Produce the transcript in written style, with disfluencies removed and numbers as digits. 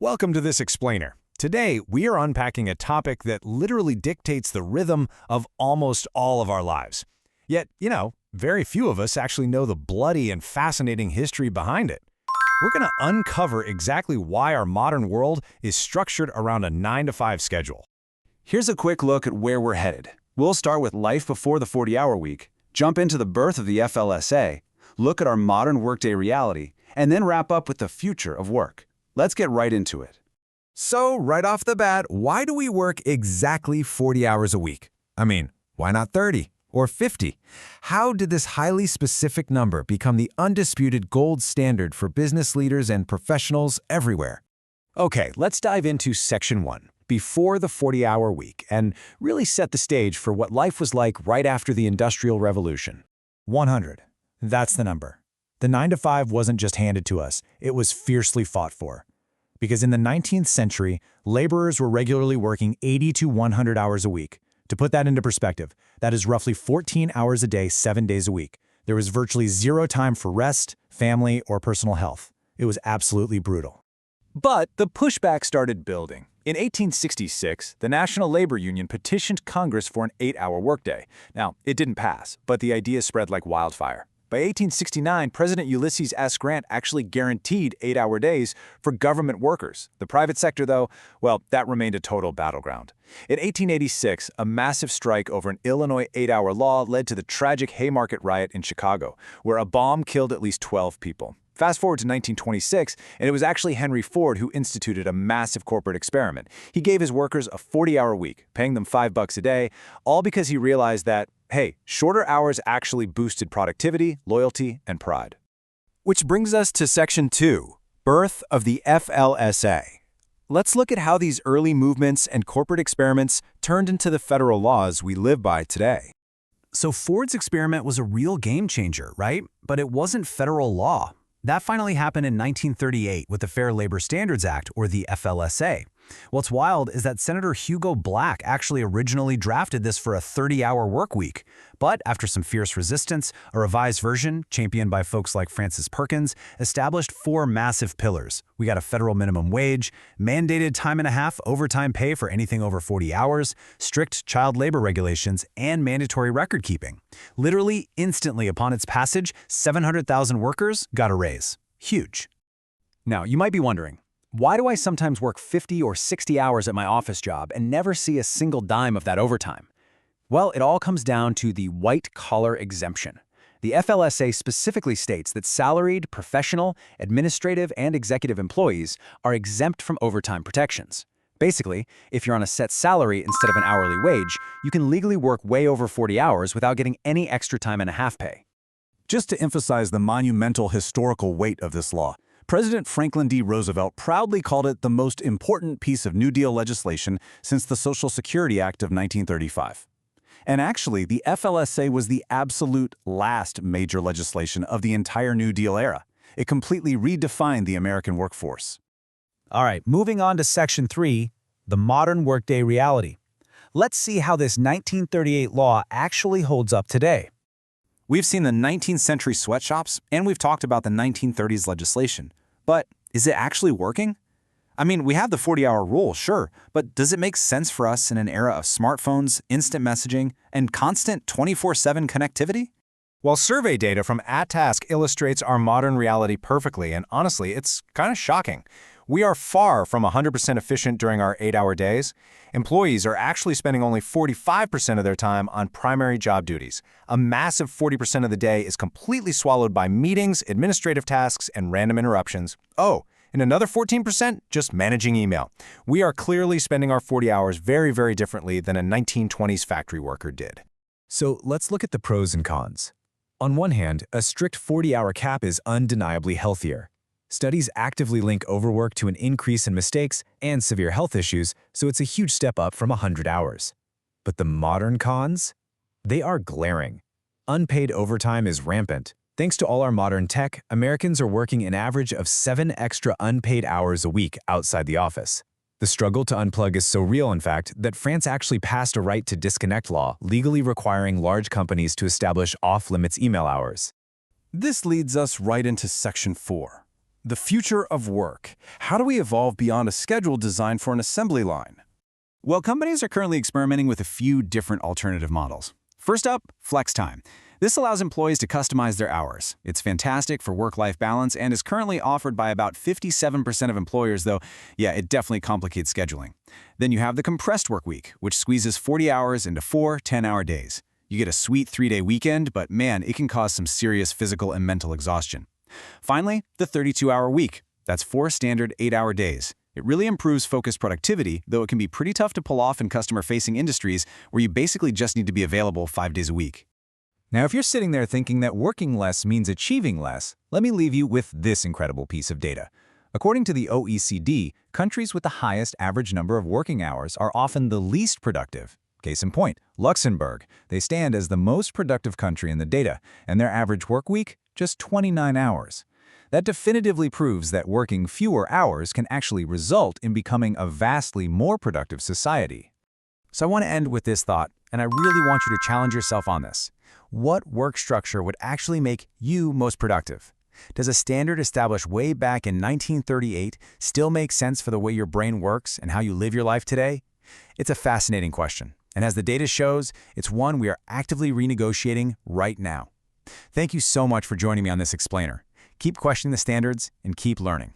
Welcome to this explainer. Today, we are unpacking a topic that literally dictates the rhythm of almost all of our lives. Yet, very few of us actually know the bloody and fascinating history behind it. We're going to uncover exactly why our modern world is structured around a 9-to-5 schedule. Here's a quick look at where we're headed. We'll start with life before the 40-hour week, jump into the birth of the FLSA, look at our modern workday reality, and then wrap up with the future of work. Let's get right into it. So, right off the bat, why do we work exactly 40 hours a week? I mean, why not 30 or 50? How did this highly specific number become the undisputed gold standard for business leaders and professionals everywhere? Okay, let's dive into Section 1, before the 40-hour week, and really set the stage for what life was like right after the Industrial Revolution. 100. That's the number. The 9-to-5 wasn't just handed to us, it was fiercely fought for. Because in the 19th century, laborers were regularly working 80 to 100 hours a week. To put that into perspective, that is roughly 14 hours a day, 7 days a week. There was virtually zero time for rest, family, or personal health. It was absolutely brutal. But the pushback started building. In 1866, the National Labor Union petitioned Congress for an 8-hour workday. Now, it didn't pass, but the idea spread like wildfire. By 1869, President Ulysses S. Grant actually guaranteed 8-hour days for government workers. The private sector, though, well, that remained a total battleground. In 1886, a massive strike over an Illinois 8-hour law led to the tragic Haymarket riot in Chicago, where a bomb killed at least 12 people. Fast forward to 1926, and it was actually Henry Ford who instituted a massive corporate experiment. He gave his workers a 40-hour week, paying them $5 a day, all because he realized that, hey, shorter hours actually boosted productivity, loyalty, and pride. Which brings us to Section 2, Birth of the FLSA. Let's look at how these early movements and corporate experiments turned into the federal laws we live by today. So Ford's experiment was a real game changer, right? But it wasn't federal law. That finally happened in 1938 with the Fair Labor Standards Act, or the FLSA. What's wild is that Senator Hugo Black actually originally drafted this for a 30-hour work week. But after some fierce resistance, a revised version, championed by folks like Francis Perkins, established 4 massive pillars. We got a federal minimum wage, mandated time-and-a-half overtime pay for anything over 40 hours, strict child labor regulations, and mandatory record-keeping. Literally, instantly upon its passage, 700,000 workers got a raise. Huge. Now, you might be wondering, why do I sometimes work 50 or 60 hours at my office job and never see a single dime of that overtime? Well, it all comes down to the white-collar exemption. The FLSA specifically states that salaried, professional, administrative, and executive employees are exempt from overtime protections. Basically, if you're on a set salary instead of an hourly wage, you can legally work way over 40 hours without getting any extra time and a half pay. Just to emphasize the monumental historical weight of this law, President Franklin D. Roosevelt proudly called it the most important piece of New Deal legislation since the Social Security Act of 1935. And actually, the FLSA was the absolute last major legislation of the entire New Deal era. It completely redefined the American workforce. All right, moving on to Section 3, the modern workday reality. Let's see how this 1938 law actually holds up today. We've seen the 19th century sweatshops, and we've talked about the 1930s legislation. But is it actually working? I mean, we have the 40-hour rule, sure, but does it make sense for us in an era of smartphones, instant messaging, and constant 24/7 connectivity? While survey data from @Task illustrates our modern reality perfectly, and honestly, it's kind of shocking. We are far from 100% efficient during our 8-hour days. Employees are actually spending only 45% of their time on primary job duties. A massive 40% of the day is completely swallowed by meetings, administrative tasks, and random interruptions. Oh, and another 14% just managing email. We are clearly spending our 40 hours very, very differently than a 1920s factory worker did. So let's look at the pros and cons. On one hand, a strict 40-hour cap is undeniably healthier. Studies actively link overwork to an increase in mistakes and severe health issues, so it's a huge step up from 100 hours. But the modern cons? They are glaring. Unpaid overtime is rampant. Thanks to all our modern tech, Americans are working an average of 7 extra unpaid hours a week outside the office. The struggle to unplug is so real, in fact, that France actually passed a right to disconnect law, legally requiring large companies to establish off-limits email hours. This leads us right into Section 4. The future of work. How do we evolve beyond a schedule designed for an assembly line? Well, companies are currently experimenting with a few different alternative models. First up, flex time. This allows employees to customize their hours. It's fantastic for work-life balance and is currently offered by about 57% of employers, though, yeah, it definitely complicates scheduling. Then you have the compressed work week, which squeezes 40 hours into 4 10-hour days. You get a sweet 3-day weekend, but man, it can cause some serious physical and mental exhaustion. Finally, the 32-hour week. That's 4 standard 8-hour days. It really improves focused productivity, though it can be pretty tough to pull off in customer-facing industries where you basically just need to be available 5 days a week. Now, if you're sitting there thinking that working less means achieving less, let me leave you with this incredible piece of data. According to the OECD, countries with the highest average number of working hours are often the least productive. Case in point, Luxembourg. They stand as the most productive country in the data, and their average work week, just 29 hours. That definitively proves that working fewer hours can actually result in becoming a vastly more productive society. So I want to end with this thought, and I really want you to challenge yourself on this. What work structure would actually make you most productive? Does a standard established way back in 1938 still make sense for the way your brain works and how you live your life today? It's a fascinating question, and as the data shows, it's one we are actively renegotiating right now. Thank you so much for joining me on this explainer. Keep questioning the standards and keep learning.